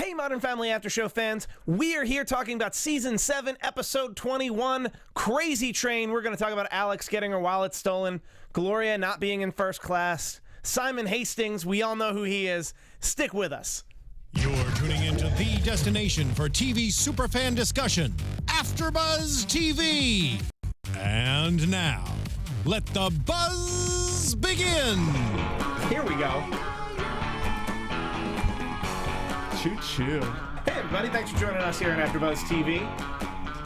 Hey, Modern Family After Show fans, we are here talking about Season 7, Episode 21, Crazy Train. We're going to talk about Alex getting her wallet stolen, Gloria not being in first class, Simon Hastings, we all know who he is. Stick with us. You're tuning into the destination for TV superfan discussion, AFTERBUZZ TV. And now, let the buzz begin. Here we go. Choo-choo. Hey everybody, thanks for joining us here on AfterBuzz TV.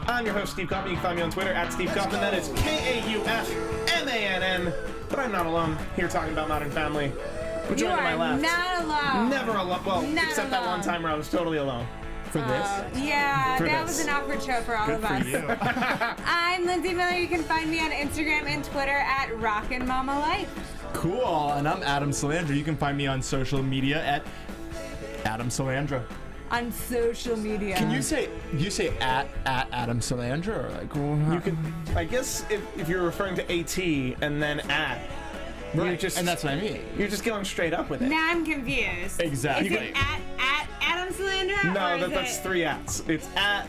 I'm your host, Steve Kauffman. You can find me on Twitter at Steve Kauffman. That is Kauffmann. But I'm not alone here talking about Modern Family. Who's joining to my left? Not alone. Never alone. Well, except that one time where I was totally alone. For this? Yeah, that was an awkward show for all of us. Good for you. I'm Lindsey Miller. You can find me on Instagram and Twitter at Rockin' Mama Life. Cool. And I'm Adam Salandra. You can find me on social media at Adam Salandra. On social media. Can you say at Adam Salandra or like You can, I guess, if you're referring to AT and then at, right? And that's what I mean. You're just going straight up with it. Now I'm confused. Exactly. Is it at Adam Salandra? No, that's three ats. It's at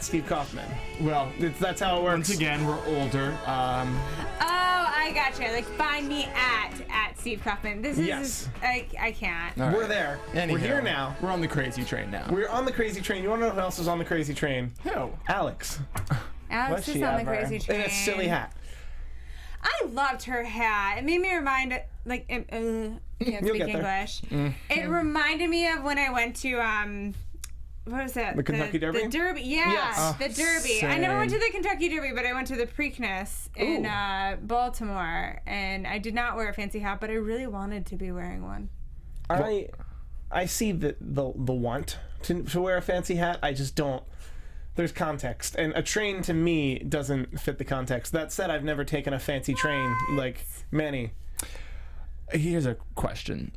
Steve Kauffman. Well, That's how it works. once again, we're older. I gotcha. Like, find me at Steve Kauffman. This is Yes. I can't. All right. We're there. Anyhow, We're here now. We're on the crazy train now. We're on the crazy train. You want to know who else is on the crazy train? Who? Alex. Alex Was is she on the ever? crazy train. In a silly hat. I loved her hat. It made me remind, can't You'll speak get there. English. It reminded me of when I went to what was that? The Kentucky Derby? The Derby, yeah, Yes. the Derby. I never went to the Kentucky Derby, but I went to the Preakness in Baltimore, and I did not wear a fancy hat, but I really wanted to be wearing one. I see the want to wear a fancy hat. I just don't. There's context, and a train to me doesn't fit the context. That said, I've never taken a fancy train like many. Here's a question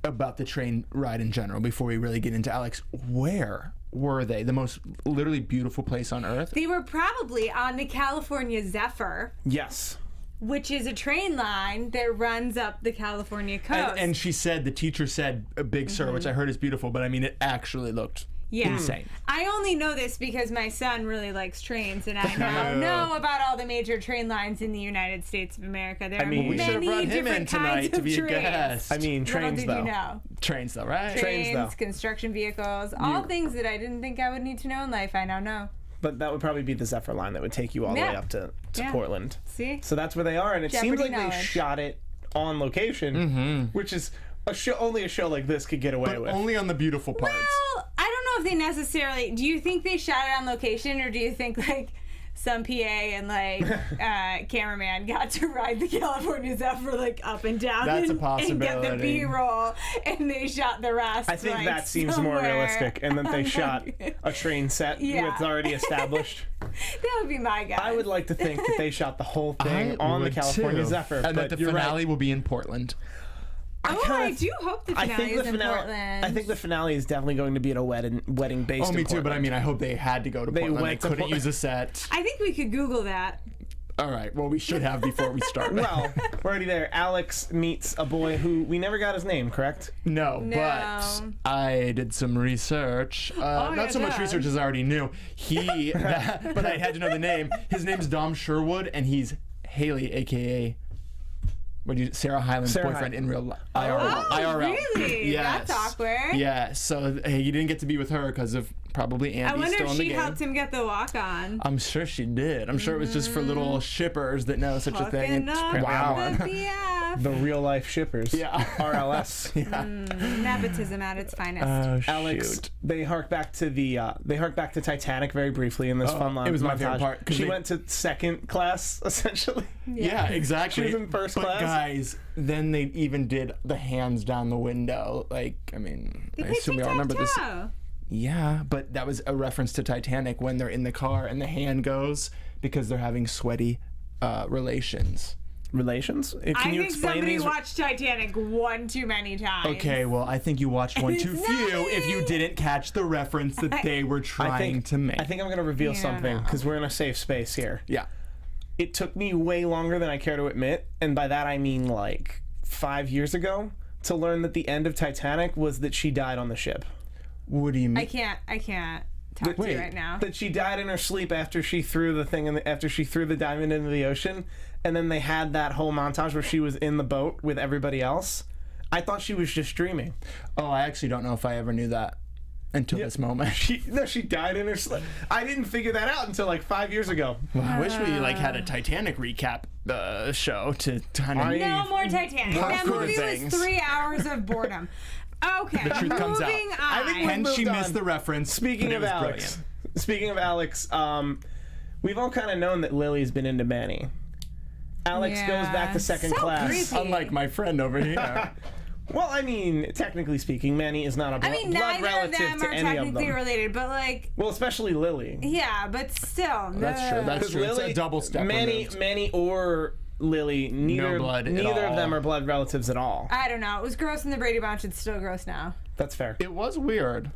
about the train ride in general before we really get into Alex. Where were they? The most literally beautiful place on earth? They were probably on the California Zephyr, Yes. which is a train line that runs up the California coast. And she said, the teacher said, Big Sur, which I heard is beautiful, but I mean, it actually looked insane. I only know this because my son really likes trains, and I now know about all the major train lines in the United States of America. There are mean, We should have brought many him in different kinds tonight to of be a trains. guest. I mean, trains Little though. did you know. Trains though, right? Trains, though. Construction vehicles, all things that I didn't think I would need to know in life, I now know. But that would probably be the Zephyr line that would take you all the way up to Portland. See? So that's where they are, and it seems Jeopardy like they knowledge. shot it on location, which is only a show like this could get away But with. only on the beautiful parts. Well, I don't know if they necessarily. Do you think they shot it on location, or do you think like some PA and like cameraman got to ride the California Zephyr like up and down That's a and get the possibility. B-roll, and they shot the rest? I think like, that seems more somewhere realistic, and that they on shot the- a train set Yeah. that's already established. That would be my guess. I would like to think that they shot the whole thing on the would California too. Zephyr, And that but the you're finale right. will be in Portland. I do hope the finale is in Portland. I think the finale is definitely going to be at a wedding based. Oh, me in too, but I Portland. mean, I hope they had to go to They Portland. They went to couldn't Portland. use a set. I think we could Google that. All right, well, we should have before we start. Well, we're already there. Alex meets a boy who we never got his name, correct? No, No. but I did some research. Not so much dad. research as I already knew. But I had to know the name. His name's Dom Sherwood, and he's Haley, aka Sarah Hyland's Sarah boyfriend in real life. Oh, IRL. really? Yes. That's awkward. Yeah. So he didn't get to be with her because of probably I Andy wonder still if in the she game. helped him get the walk on. I'm sure she did. I'm sure it was just for little shippers that know such a thing. Hooking It's up apparently with on. the BF. The real life shippers. Yeah. RLS. Nepotism at its finest. Oh, Alex, shoot. they hark back to Titanic very briefly in this fun line. it was my favorite part, 'cause She they- went to second class essentially. Yeah, exactly. She was in first but class. guys, then they even did the hands down the window. Like, I mean, I assume we all remember this. Tic-tac-toe. Yeah, but that was a reference to Titanic when they're in the car and the hand goes because they're having sweaty relations. Relations? Can I you think explain somebody these? watched Titanic one too many times. Okay, well, I think you watched one too It's few not- if you didn't catch the reference that they were trying to make. I think I'm going to reveal Yeah. something because we're in a safe space here. Yeah. It took me way longer than I care to admit, and by that I mean like 5 years ago, to learn that the end of Titanic was that she died on the ship. What do you mean? I can't talk to you right now. That she died in her sleep after she threw the thing after she threw the diamond into the ocean, and then they had that whole montage where she was in the boat with everybody else. I thought she was just dreaming. Oh, I actually don't know if I ever knew that until this moment. She died in her sleep. I didn't figure that out until like 5 years ago. Well, I wish we had a Titanic recap show to kind of. No more Titanic. That movie things. was 3 hours of boredom. Okay, The truth comes out. moving on. I think And she moved missed on. the reference. Speaking but it of was Alex, brilliant. we've all kind of known that Lily's been into Manny. Alex goes back to second So class. creepy. Unlike my friend over here. Well, I mean, technically speaking, Manny is not a blood neither relative of them to are any of technically them. related, but like, Well, especially Lily. yeah, but still. That's true. That's 'Cause true. It's Lily, a double step. removed. Manny or Lily, neither blood at of all. them are blood relatives at all. I don't know. It was gross in the Brady Bunch. It's still gross now. That's fair. It was weird.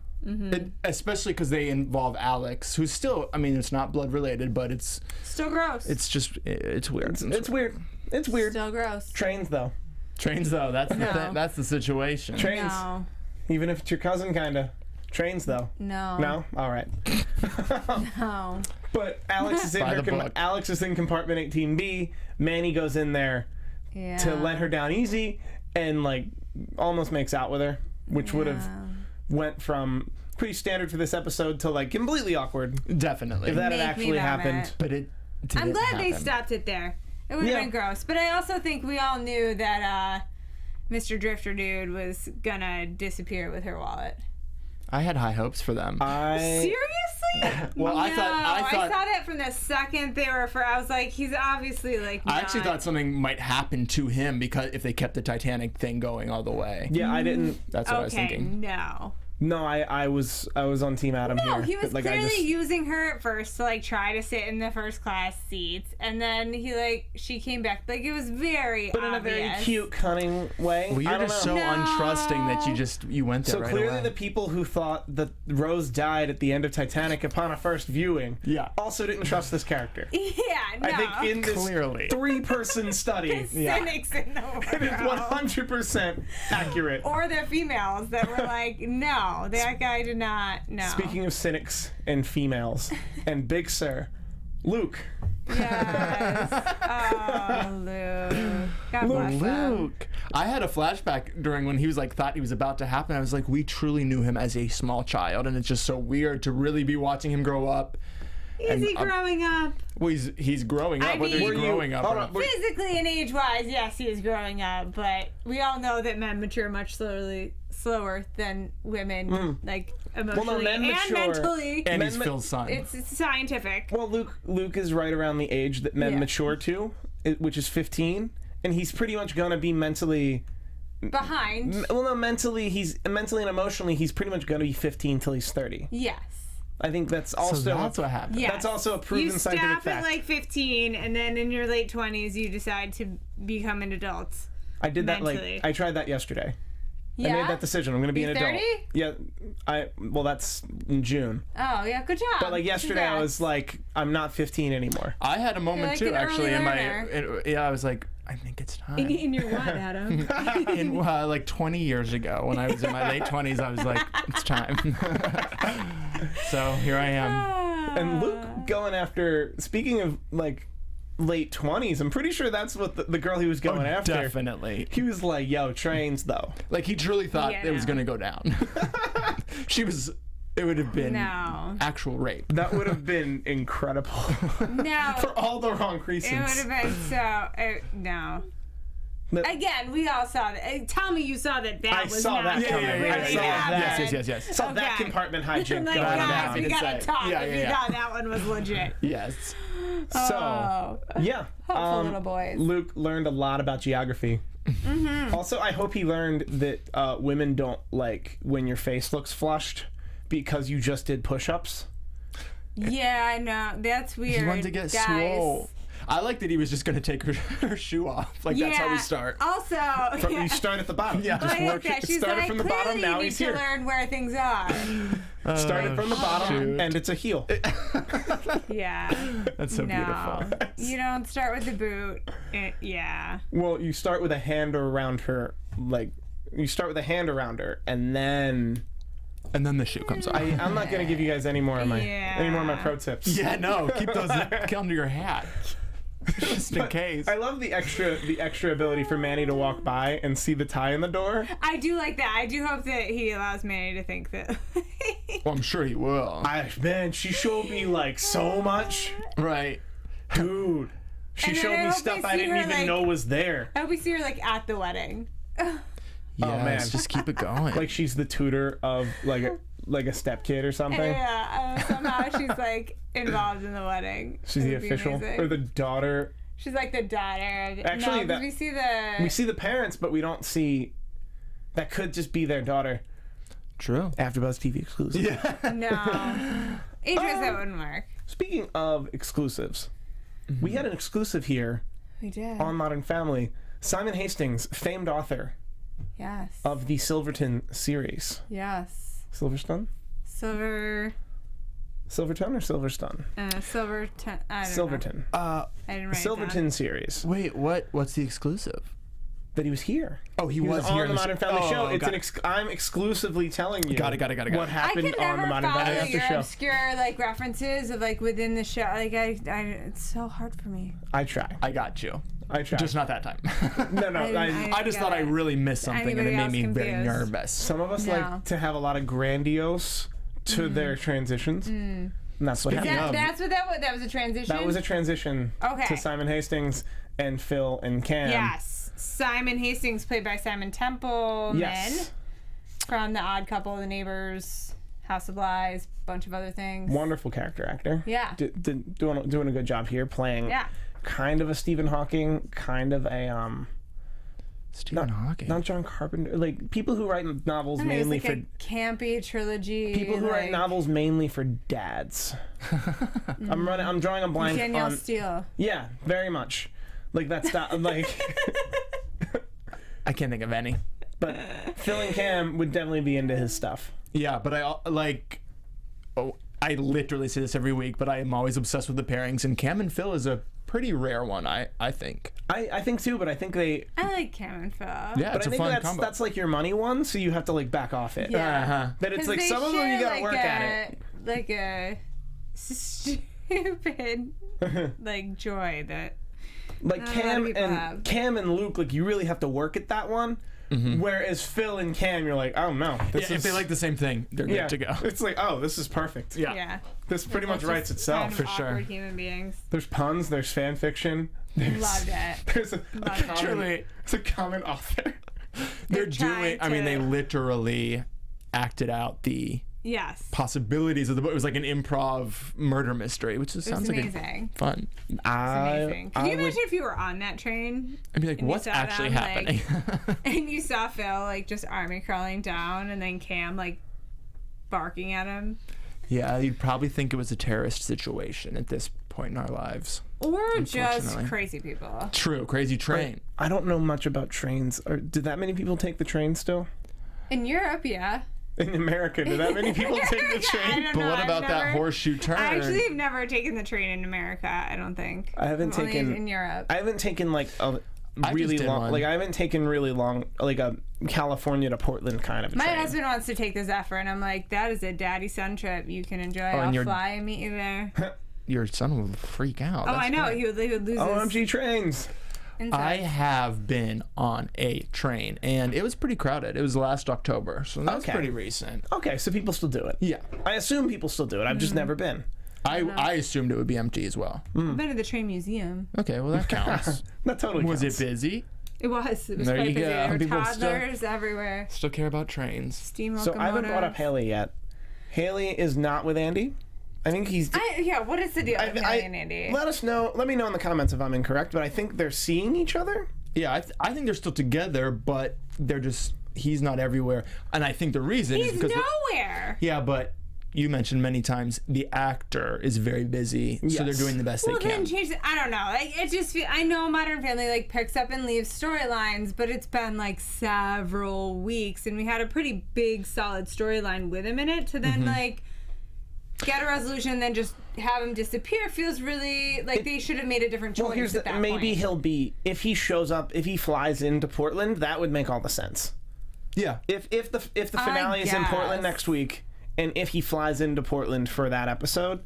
Especially because they involve Alex, who's still, I mean, it's not blood related, but it's Still gross. just, it's weird. It's weird. It's weird. Still gross. Trains, though. Trains, though, that's the thing, that's the situation. Trains. No. Even if it's your cousin, kind of. Trains, though. No. No? All right. No. But Alex is in By the book. Alex is in compartment 18B. Manny goes in there Yeah. to let her down easy and like almost makes out with her, which would have went from pretty standard for this episode to like completely awkward Definitely. if that had Make me actually vomit. happened. But it I'm didn't glad they happen. stopped it there. It would have Yeah. been gross. But I also think we all knew that Mr. Drifter dude was gonna disappear with her wallet. I had high hopes for them. Seriously? Well, no, I thought saw that from the second they were I was like, he's obviously like. I actually not- thought something might happen to him because if they kept the Titanic thing going all the way. Yeah, I didn't. That's what I was Okay, thinking. no. No, I was on Team Adam No, here. he was Like, clearly using her at first to like try to sit in the first class seats, and then she came back. Like it was very but in a obvious. very cute, cunning way. Well, I you're don't just know. so untrusting that you went there So right clearly away. the people who thought that Rose died at the end of Titanic upon a first viewing Yeah. also didn't trust this character. Yeah, no. I think in this Clearly. 3-person study, cynics in the world. it is 100% accurate. Or the females that were like, no, that guy did not. No. Speaking of cynics and females and Big Sir, Luke. Yes. Oh, Luke. God bless them. Luke. I had a flashback during when he was like thought he was about to happen. I was like, we truly knew him as a small child, and it's just so weird to really be watching him grow up. Is he growing up? Well, he's growing up. I Whether mean- he's growing up Hold or on, not. Physically and age-wise, yes, he is growing up, but we all know that men mature much slower than women, like emotionally men and mature- mentally. And Men he's ma- Phil's son. It's scientific. Well, Luke is right around the age that men Yeah. mature to, which is 15, and he's pretty much gonna be mentally. Behind. Well, no, mentally and emotionally, he's pretty much gonna be 15 till he's 30. Yes. I think that's also so that's what happened. Yes. That's also a proven you scientific stop fact. at like 15, and then in your late 20s, you decide to become an adult. I did that mentally. I tried that yesterday. Yeah. I made that decision. I'm gonna be You an adult. 30? Yeah. Well, that's in June. Oh yeah, good job. But like yesterday, I Congrats. was like, I'm not 15 anymore. I had a moment like too, an actually, early in learner. yeah, I was like, I think it's time. In your what, Adam? In like 20 years ago, when I was in my late 20s, I was like, it's time. So here I am. And Luke going after. Speaking of like late 20s, I'm pretty sure that's what the girl he was going after. Definitely. He was like, "Yo, trains though." Like he truly thought Yeah, it was no. going to go down. It would have been No. actual rape. That would have been incredible No. for all the wrong It would reasons. have been so. No. But- Again, we all saw that. Tell me you saw that. I was saw not that gonna coming. really I saw happen. that. Yes. Saw that Okay. compartment hijack Like, going I guys, down. we didn't gotta say. talk Yeah, if yeah, you yeah. thought that one was legit. Yes. So Oh. yeah, Hopeful little boys. Luke learned a lot about geography. Mm-hmm. Also, I hope he learned that women don't like when your face looks flushed because you just did push-ups. Yeah, I know. That's weird. He wanted to get guys. swole. I like that he was just going to take her shoe off. Like, that's how we start. Also, You start at the bottom. Yeah. Just I like work that. it. She's Started like, from the clearly bottom. Now you need he's to here. learn where things are. Started from the bottom, shoot. and it's a heel. Yeah. That's so No. beautiful. You don't start with the boot. Yeah. Well, you start with a hand around her, like you start with a hand around her, and then and then the shoe comes off. I'm not gonna give you guys any more of my pro tips. Yeah, no, keep those under your hat, just in case. I love the extra ability for Manny to walk by and see the tie in the door. I do like that. I do hope that he allows Manny to think that. Well, I'm sure he will. Man, she showed me like so much, Right. dude. She And then showed I me hope stuff they I see didn't her, even like- know was there. I hope we see her like at the wedding. Yeah, man. just keep it going. Like she's the tutor of like a step kid or something. Yeah, somehow she's like involved in the wedding. She's It the would be official amazing. or the daughter. She's like the daughter of the, Actually, no, 'cause that- we see the We see the parents, but we don't see. That could just be their daughter. True. AfterBuzz TV exclusive. Yeah. no. Idris, that wouldn't work. Speaking of exclusives, we had an exclusive here We did. on Modern Family. Simon Hastings, famed author Yes. of the Silverton series. Yes. Silverstone? Silver. Silverton or Silverstone? Silverton. I don't know. Silverton. I didn't write it Silverton series. Wait, what's the exclusive? That he was here. Oh, he He was was on here the in the Modern show. Family Oh, show. It's got an it. I'm exclusively telling you Got it. what I happened can on the never Modern follow Family after your show. obscure like references of like within the show. Like I it's so hard for me. I try. I got you. I try. Just not that time. no. I I just thought I really missed something, and it Anybody made else me very confused? nervous. Some of us No. like to have a lot of grandiose to their transitions. And that's what Speaking happened. of- That was a transition. That was a transition Okay. to Simon Hastings and Phil and Cam. Yes. Simon Hastings, played by Simon Templeman. Yes. From The Odd Couple, The Neighbors, House of Lies, bunch of other things. Wonderful character actor. Yeah. Doing a good job here playing Yeah. kind of a Stephen Hawking, kind of a Stephen Hawking. not John Carpenter, like people who write novels I don't know, mainly it's for like a campy trilogy. people who write like novels mainly for dads. I'm drawing a blank Danielle on Steele. yeah, very much. Like that's not like I can't think of any. but Phil and Cam would definitely be into his stuff. Yeah, but I literally say this every week, but I am always obsessed with the pairings, and Cam and Phil is a pretty rare one, I think. I think too, but I think they I like Cam and Phil. Yeah, but it's I a fun fun combo. that's like your money one, so you have to like back off it. Yeah. Uh-huh. But it's 'Cause like they some of them you share, gotta work at it. Like a stupid like joy that Like Not a lot of people have. Cam and Luke, like you really have to work at that one. Whereas Phil and Cam, you're like, oh no, this Yeah, is if they like the same thing, they're yeah, good to go. It's like, oh, this is perfect. yeah. This pretty much Both writes just itself. kind of for sure. awkward human beings. There's puns, there's fan fiction. Loved it. There's a Loved it. common, it's a common author. They're trying doing, I mean, they to- literally acted out the Yes. possibilities of the book. It was like an improv murder mystery, which just It was sounds like amazing. fun. It's amazing. Could I you would- imagine if you were on that train I'd be like, And you what's saw actually them, happening? and you saw Phil like just army crawling down and then Cam like barking at him? Yeah, you'd probably think it was a terrorist situation at this point in our lives. Or just Unfortunately. crazy people. True, crazy train. I don't know much about trains. Or did that many people take the train still? In Europe, yeah. In America, did that many people take the I train? don't But know, what I've about that never- horseshoe turn? I actually have never taken the train in America, I don't think. I haven't Only taken in Europe. I haven't taken like a just really did long one. like I haven't taken really long like a California to Portland kind of a My train. husband wants to take the Zephyr, and I'm like, that is a daddy-son trip. You can enjoy. and I'll you're- fly and meet you there. Your son will freak out. Oh, That's I know. great. He would lose his OMG trains. I insides. have been on a train, and it was pretty crowded. It was last October, so that's Okay. pretty recent. Okay, so people still do it. Yeah. I assume people still do it. I've just never been. I assumed it would be empty as well. I've been to the train museum. Okay, well that counts. That totally Was it counts. busy? It was. It was There quite you busy. go. There were People still- toddlers everywhere. Still care about trains. Steam So I haven't brought up locomotives. Haley yet. Haley is not with Andy. I think he's. Yeah, what is the deal with Haley and Andy? Let us know. Let me know in the comments if I'm incorrect, but I think they're seeing each other. Yeah, I think they're still together, but they're just he's not everywhere, and I think the reason is He's because nowhere. yeah, but you mentioned many times the actor is very busy, so they're Yes. doing the best Well, they can. then change. I don't know. Like it just. I know Modern Family like picks up and leaves storylines, but it's been like several weeks, and we had a pretty big, solid storyline with him in it. To then like get a resolution, then just have him disappear feels really like they should have made a different choice Well, here's at the that maybe point. he'll be if he shows up if he flies into Portland, that would make all the sense. Yeah. If the finale is in Portland next week, and if he flies into Portland for that episode,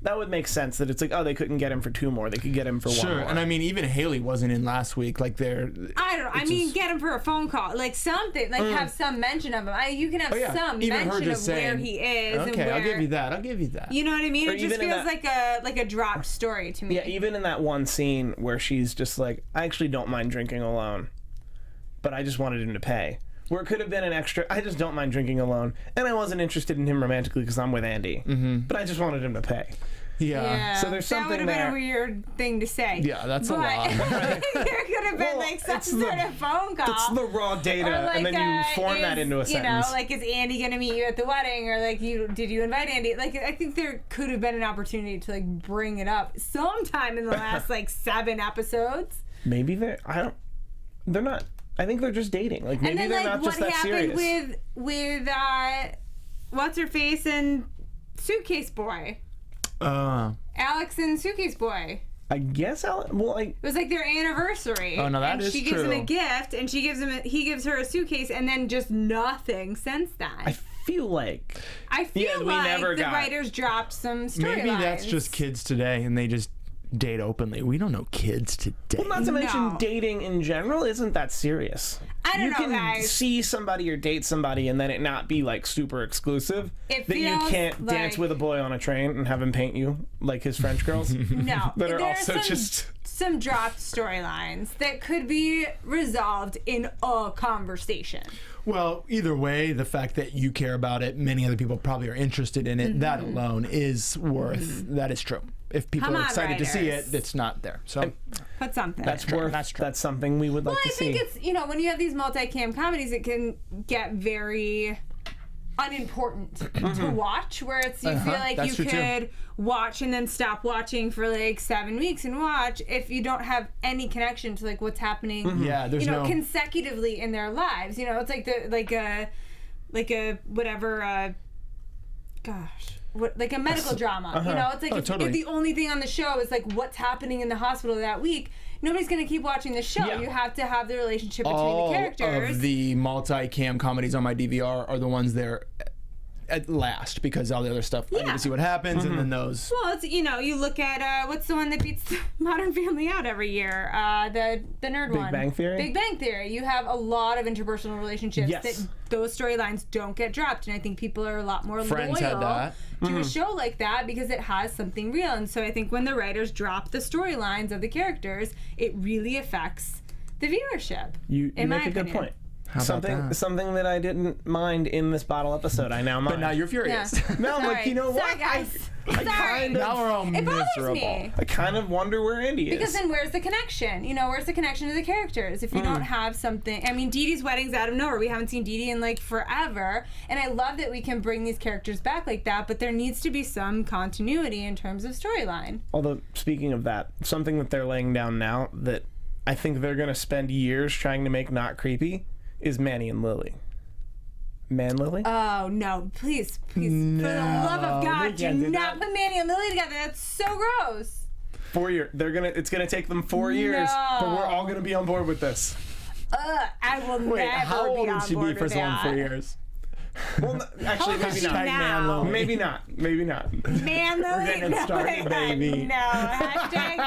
that would make sense. That it's like, oh, they couldn't get him for 2 more; they could get him for 1 more. And I mean, even Haley wasn't in last week. Like, they're. I don't know. I mean, get him for a phone call, like something, like have some mention of him. You can have some even mention of where he is. Okay, and where, I'll give you that. I'll give you that. You know what I mean? Or It just feels like a dropped story to me. Yeah, even in that one scene where she's just like, I actually don't mind drinking alone, but I just wanted him to pay. Where it could have been an extra, I just don't mind drinking alone, and I wasn't interested in him romantically because I'm with Andy, but I just wanted him to pay. Yeah. So there's something that would have there. been a weird thing to say. Yeah, that's a lot. There could have been like some sort of phone call. It's the raw data, Or like, and then you form that into a sentence. You know, like, is Andy gonna meet you at the wedding, or like, did you invite Andy? Like, I think there could have been an opportunity to like bring it up sometime in the last like 7 episodes. Maybe they're not. I think they're just dating. Like, maybe and then, they're like, not just that serious. what happened with what's her face and Suitcase Boy? Alex and Suitcase Boy. I guess It was like their anniversary. Oh, no, that and is she gives him true. a gift, and he gives her a suitcase, and then just nothing since then. I feel like we never the got- writers dropped some storylines. Maybe that's just kids today, and they just date openly. We don't know kids today. Well, not to mention No. dating in general isn't that serious. I don't you know, can guys. see somebody or date somebody and then it not be like super exclusive. It that you feels can't dance like- with a boy on a train and have him paint you like his French girls. No, that are there also some, just some dropped storylines that could be resolved in a conversation. Well, either way, the fact that you care about it, many other people probably are interested in it. That alone is worth. That is true. If people Come are on, excited to see writers. it, it's not there. So Put something. That's in. true. worth. That's true. That's something we would like Well, to I see. think it's, when you have these multi-cam comedies, it can get very unimportant to watch, where it's you feel like That's you true, too. could watch and then stop watching for like 7 weeks and watch if you don't have any connection to like what's happening yeah, there's no. consecutively in their lives. It's like like a medical drama. It's like totally. if the only thing on the show is like what's happening in the hospital that week, nobody's going to keep watching the show. Yeah. You have to have the relationship between All the characters. of the multi-cam comedies on my DVR are the ones there at last, because all the other stuff I need Yeah. to see what happens, and then those. Well, it's you look at what's the one that beats Modern Family out every year? The nerd one. Big Bang Theory? Big Bang Theory. You have a lot of interpersonal relationships Yes. that those storylines don't get dropped, and I think people are a lot more Friends had loyal that. to a show like that because it has something real. And so I think when the writers drop the storylines of the characters, it really affects the viewership. you in my make a good opinion. point. How about that? Something that I didn't mind in this bottle episode, I now mind. But now you're furious. No, I'm like, Sorry. you know what? Sorry, guys. I kind of, Now we're all It bothers miserable. me. I kind of wonder where Andy is. Because then where's the connection? Where's the connection to the characters? If you don't have something... I mean, Dee Dee's wedding's out of nowhere. We haven't seen Dee Dee in, like, forever. And I love that we can bring these characters back like that, but there needs to be some continuity in terms of storyline. Although, speaking of that, something that they're laying down now that I think they're going to spend years trying to make not creepy is Manny and Lily. Man Lily? Oh, no. Please, for the love of God, do can't do not that. put Manny and Lily together. That's so gross. 4 years. It's gonna take them 4 years, No. but we're all gonna be on board with this. I will Wait, never how be old on would she board be for with someone that. 4 years? Well, actually, maybe she not. now? Maybe not. Maybe not. Man Lily, getting it started, my God, baby. No, hashtag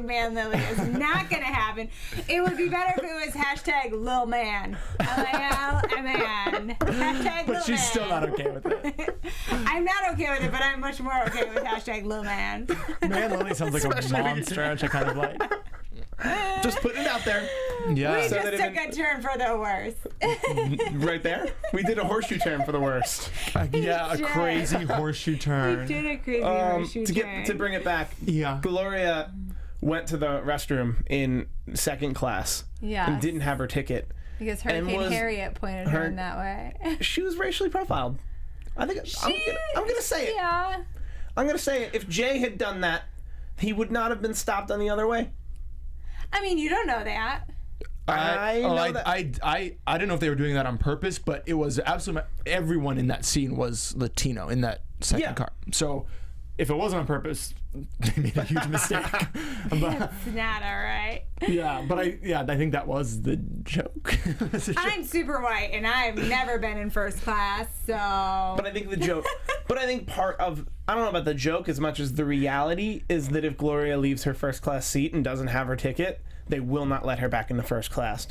Man Lily is not gonna happen. It would be better if it was hashtag Lil Man. LALMN. Hashtag Lil But she's Man. still not okay with it. I'm not okay with it, but I'm much more okay with hashtag Lil Man. Man, Lily sounds like Especially a when monster, which I kind of like. Just putting it out there. Yeah. We So just that if took it- a turn for the worse. Right there. We did a horseshoe turn for the worst. Yeah, a did. crazy horseshoe turn. Did a crazy horseshoe turn. To bring it back, Yeah. Gloria went to the restroom in second class Yes. and didn't have her ticket. Because and Hurricane was Harriet pointed her in that way. She was racially profiled. I think I'm gonna say it. Yeah. I'm gonna say it. If Jay had done that, he would not have been stopped on the other way. I mean, you don't know that. I don't know if they were doing that on purpose, but it was absolutely everyone in that scene was Latino in that second Yeah. car. So if it wasn't on purpose, they made a huge mistake. But, It's not all right. yeah, but I think that was the joke. I'm super white, and I've never been in first class, so. But I think the joke, but I think part of, I don't know about the joke as much as the reality is that if Gloria leaves her first class seat and doesn't have her ticket, they will not let her back into first class.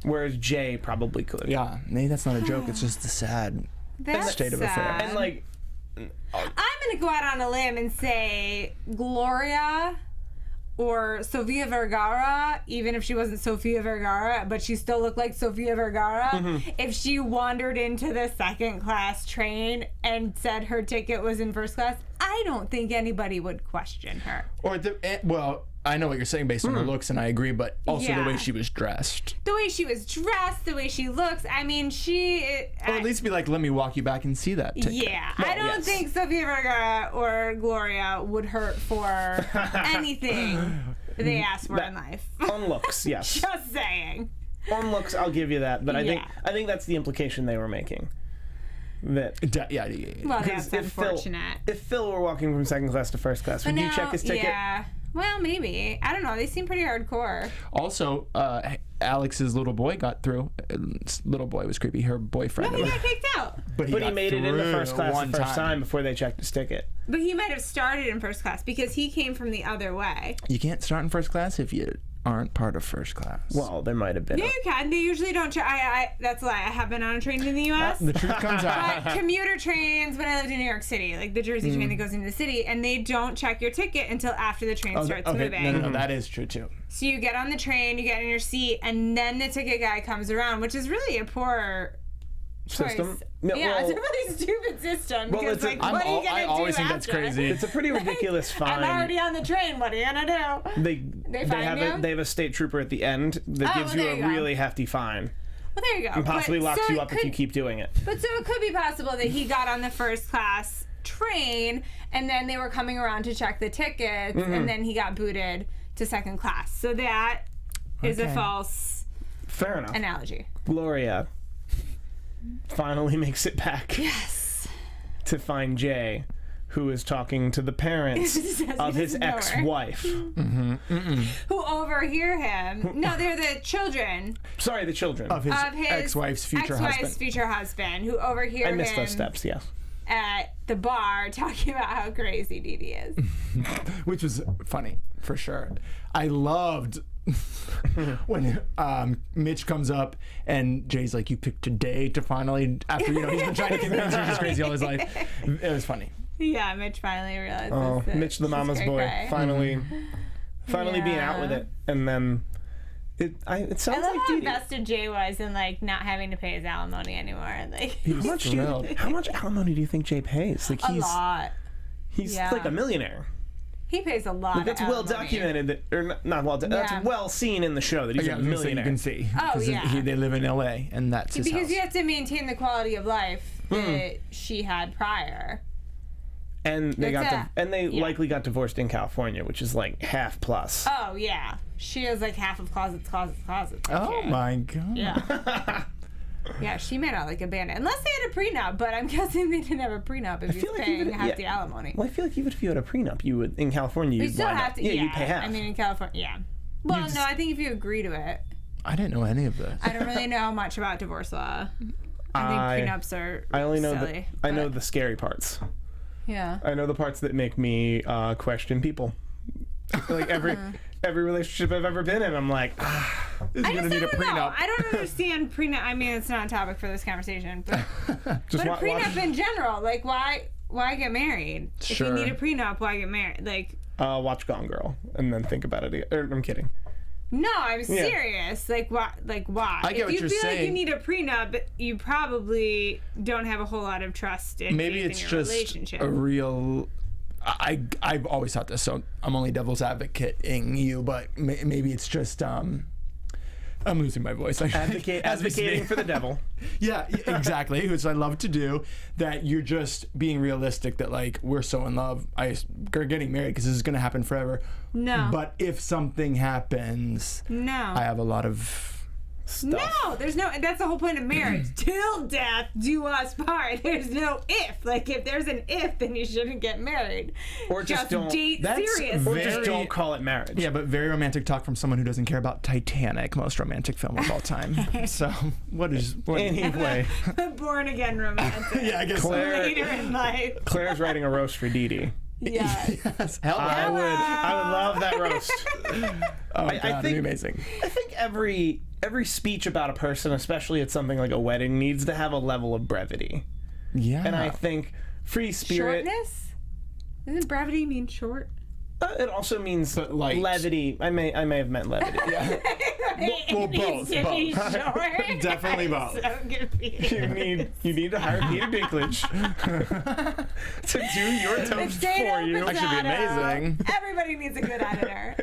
Whereas Jay probably could. Yeah, maybe that's not a joke. It's just the sad That's state of sad. affairs. And like, I'm gonna go out on a limb and say Gloria or Sofia Vergara, even if she wasn't Sofia Vergara, but she still looked like Sofia Vergara. If she wandered into the second class train and said her ticket was in first class, I don't think anybody would question her. Or well, I know what you're saying based on her looks, and I agree, but also the Yeah. way she was dressed. The way she was dressed, the way she looks, I mean, Or at least be like, let me walk you back and see that ticket. yeah, I don't yes. think Sofia Vergara or Gloria would hurt for anything they asked for in life. on looks, yes. Just saying. On looks, I'll give you that. But I Yeah. think that's the implication they were making. That Yeah. Well, 'cause that's if Phil- unfortunate. if Phil were walking from second class to first class, would you check his ticket? Yeah. Well, maybe. I don't know. They seem pretty hardcore. Also, Alex's little boy got through. Little boy was creepy. Her boyfriend. He got kicked out. But he got made it into through first class one the first time before they checked his ticket. But he might have started in first class because he came from the other way. You can't start in first class if you aren't part of first class. Well, there might have been. Yeah, you can. They usually don't check. That's a lie. I have been on a train in the U.S. the truth comes out. But commuter trains, when I lived in New York City, like the Jersey train that goes into the city, and they don't check your ticket until after the train starts moving. No, that is true too. So you get on the train, you get in your seat, and then the ticket guy comes around, which is really a poor choice. System? Yeah, Yeah, it's a well- really stupid system. Well, Because, it's a- like, what are you gonna I do always think that's after? crazy. It's a pretty ridiculous I'm fine. already on the train. What are you gonna do? They fine you? have a state trooper at the end that Oh, gives well, you there a you go. really hefty fine Well, there you go. and possibly But- locks so you it up if could- you keep doing it. But so it could be possible that he got on the first class train, and then they were coming around to check the tickets, and then he got booted to second class. So that is a Okay. false Fair enough. analogy. Gloria finally makes it back Yes. to find Jay, who is talking to the parents of his Doesn't know her. ex-wife. Who overhear him. No, they're the children Sorry, the children. Of his, of his ex-wife's future husband. future husband, who overhear I missed him those steps, yes. at the bar talking about how crazy Dee Dee is. Which was funny for sure. I loved when Mitch comes up and Jay's like, "You picked today to finally," after he's been trying to convince her she's crazy all his life. It was funny. Yeah, Mitch finally realizes. Oh, that Mitch the she's mama's boy, cray-cray. finally being out with Yeah. it, and then it I sounds love like how Dee Dee. invested Jay was in like not having to pay his alimony anymore. Like He was thrilled. How much alimony do you think Jay pays? Like a lot. he's Yeah. like a millionaire. He pays a lot. That's of well alimony. documented, that, or not well. Yeah. That's well seen in the show that he's Yeah, a I was gonna say, millionaire. you can see. Oh, 'Cause yeah. they live in LA, and that's his Because house. you have to maintain the quality of life that she had prior. And they That's yeah. likely got divorced in California, which is like half plus. Oh yeah, she has like half of closets. Oh Okay. my god. Yeah. Yeah, she made out like a bandit. Unless they had a prenup, but I'm guessing they didn't have a prenup if he's feel like paying even- half yeah. the alimony. Well, I feel like even if you had a prenup, you would in California. You You'd still wind have up, to. yeah, you pay half. I mean, in California, yeah. Well, just- no, I think if you agree to it. I didn't know any of this. I don't really know much about divorce law. I think prenups are I only know silly. I know but- the scary parts. Yeah. I know the parts that make me question people. Like every relationship I've ever been in, I'm like, Is I he gonna just need a don't know. prenup? I don't understand prenup. I mean, it's not a topic for this conversation, but just but a prenup in general, like why get married? Sure. If you need a prenup, why get married? Like, watch Gone Girl and then think about it again. I'm kidding. no, I'm serious. Like, why? Like, why? I get if what you you're feel like you saying. need a prenup, you probably don't have a whole lot of trust in Maybe faith it's in your just relationship. a real. I've always thought this, so I'm only devil's advocating you, but maybe it's just I'm losing my voice. Advocating for the devil. Yeah, exactly. Which I love to do. That you're just being realistic. That like we're so in love. We're getting married because this is going to happen forever. No. But if something happens, No. I have a lot of stuff. No, there's no. That's the whole point of marriage. Till death do us part. There's no if. Like if there's an if, then you shouldn't get married. Or just don't date that's seriously. Or just don't call it marriage. Yeah, but very romantic talk from someone who doesn't care about Titanic, most romantic film of all time. So, Anyway, Born again romantic. yeah, I guess Claire- Later in life. Claire's writing a roast for Dee Dee. Yes. yes. Hell I would love that roast. Oh, I God, it'd think- be amazing. I think every speech about a person, especially at something like a wedding, needs to have a level of brevity. Yeah. And I think free spirit. Shortness? Doesn't brevity mean short? It also means But light. levity. I may have meant levity. Yeah. Well, It needs to be short. Definitely both. So confused. You need to hire Peter Dinklage to do your toast for you. That should be amazing. Everybody needs a good editor.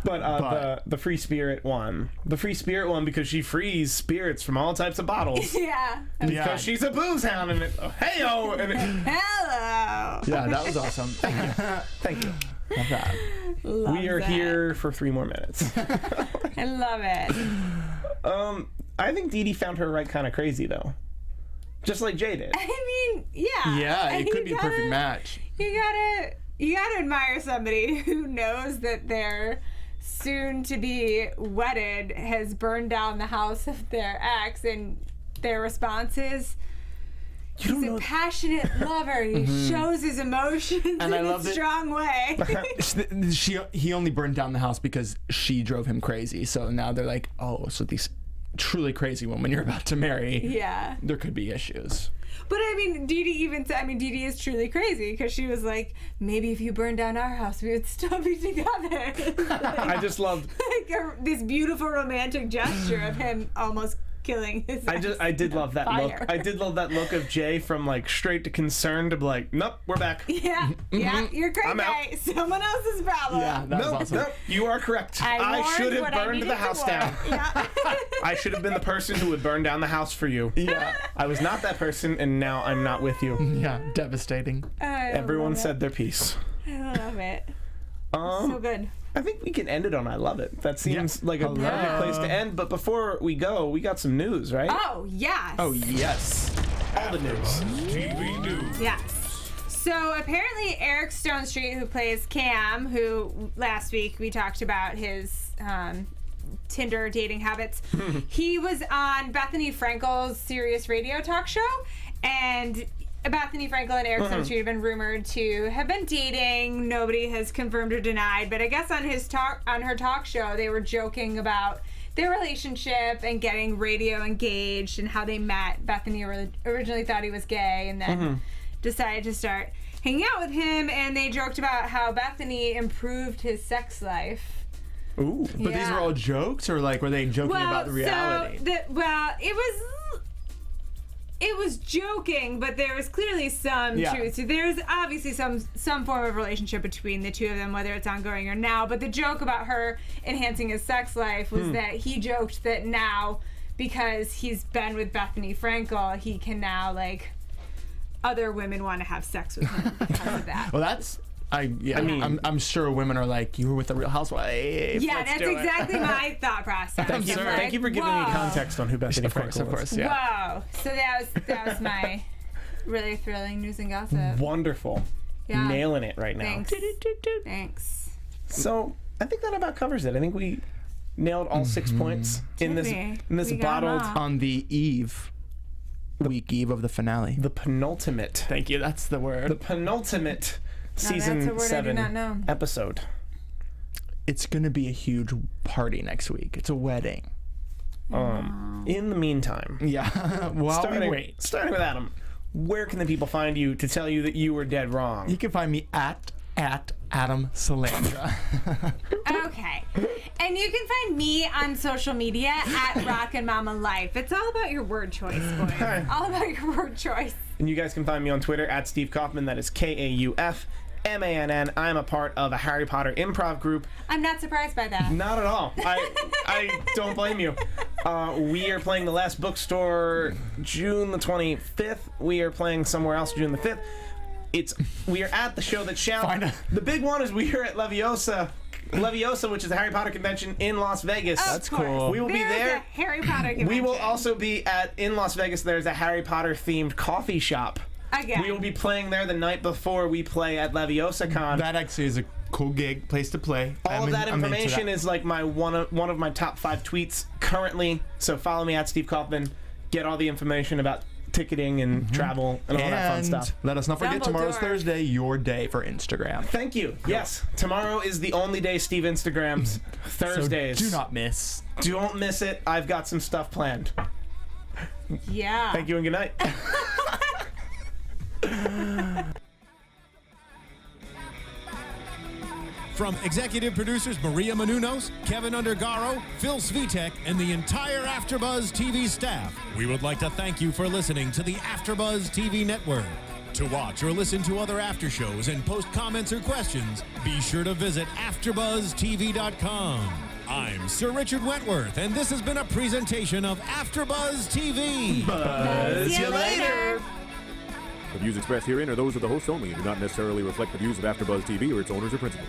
But the free spirit one, because she frees spirits from all types of bottles. Yeah. Because she's a booze hound and hey-o, and Hello. Yeah, that was awesome. thank you. Love that. We are here for 3 more minutes. I love it. I think Dee Dee found her right kind of crazy though, just like Jay did. I mean, yeah. Yeah, it You could be a perfect gotta- match. You gotta admire somebody who knows that their soon-to-be wedded has burned down the house of their ex, and their response is, he's a passionate lover. He shows his emotions in I a love that- strong way. He only burned down the house because she drove him crazy. So now they're like, oh, so these truly crazy women you're about to marry, Yeah. there could be issues. But I mean, Dee Dee is truly crazy because she was like, maybe if you burned down our house, we would still be together. I just loved. This beautiful romantic gesture of him almost killing his I did love that fire. look. I did love that look of Jay from like straight to concerned to like, nope, we're back. Yeah, you're crazy. I'm out. Someone else's problem. Yeah, that was No, awesome. no, you are correct. I warned should have what I burned needed the to house warn. down. Yeah. I should have been the person who would burn down the house for you. Yeah. I was not that person, and now I'm not with you. Yeah, devastating. Everyone love said their piece. it. I love it. So good. I think we can end it on I love it. That seems like a Hello. perfect place to end. But before we go, we got some news, right? Oh, yes. Oh, yes. All the news. TV News. Yes. So apparently Eric Stonestreet, who plays Cam, who last week we talked about his Tinder dating habits, he was on Bethany Frankel's Sirius radio talk show, and Bethany Frankel and Eric Stonestreet have been rumored to have been dating. Nobody has confirmed or denied, but I guess on her talk show they were joking about their relationship and getting radio engaged and how they met. Bethany originally thought he was gay and then decided to start hanging out with him, and they joked about how Bethany improved his sex life. Ooh. But these were all jokes, or like were they joking about the reality? It was joking, but there was clearly some truth. So there's obviously some form of relationship between the two of them, whether it's ongoing or now. But the joke about her enhancing his sex life was that he joked that now, because he's been with Bethany Frankel, he can now, like, other women want to have sex with him because of that. Well, that's. I'm sure women are like, you were with the Real Housewife. Yeah, Let's that's do it." exactly my thought process. Thank you, thank you for giving me context on who Bethany Of course, Frankel of course, was. yeah. Wow. So that was my really thrilling news and gossip. Wonderful. Yeah. Nailing it right now. Thanks. Thanks. So I think that about covers it. I think we nailed all 6 points in this we? in this We got 'em bottled all. On the week eve of the finale. the penultimate Thank you. That's the word. the penultimate that's a season word I do 7 not know. episode. It's gonna be a huge party next week. It's a wedding. In the meantime, Yeah. While we wait, starting with Adam, where can the people find you to tell you that you were dead wrong? you can find me at Adam Salandra. Okay. And you can find me on social media at Rockin' Mama Life. It's all about your word choice, boys. All about your word choice. And you guys can find me on Twitter at Steve Kauffman. That is KAUFMANN. I'm a part of a Harry Potter improv group. I'm not surprised by that. Not at all. I don't blame you. We are playing the Last Bookstore June the 25th. We are playing somewhere else June the 5th. We are at the show that shall. Find a- The big one is we are at Leviosa Leviosa, which is a Harry Potter convention in Las Vegas. That's cool. We will be There's there. a Harry Potter convention. We will also be in Las Vegas. There's a Harry Potter themed coffee shop. Again. We will be playing there the night before we play at Leviosa Con. That actually is a cool gig, place to play. All of that information is like my one of my top 5 tweets currently. So follow me at Steve Kauffman. Get all the information about ticketing and travel and all that fun stuff. Let us not forget, tomorrow's Dumbledore. Thursday, your day for Instagram. Thank you. Yes, tomorrow is the only day Steve Instagrams. Thursdays. So do not miss. Don't miss it. I've got some stuff planned. Yeah. Thank you and good night. From executive producers Maria Menounos, Kevin Undergaro, Phil Svitek, and the entire AfterBuzz TV staff, we would like to thank you for listening to the AfterBuzz TV network. To watch or listen to other after shows and post comments or questions, be sure to visit AfterBuzzTV.com. I'm Sir Richard Wentworth, and this has been a presentation of AfterBuzz TV. See you later. The views expressed herein are those of the hosts only and do not necessarily reflect the views of AfterBuzz TV or its owners or principals.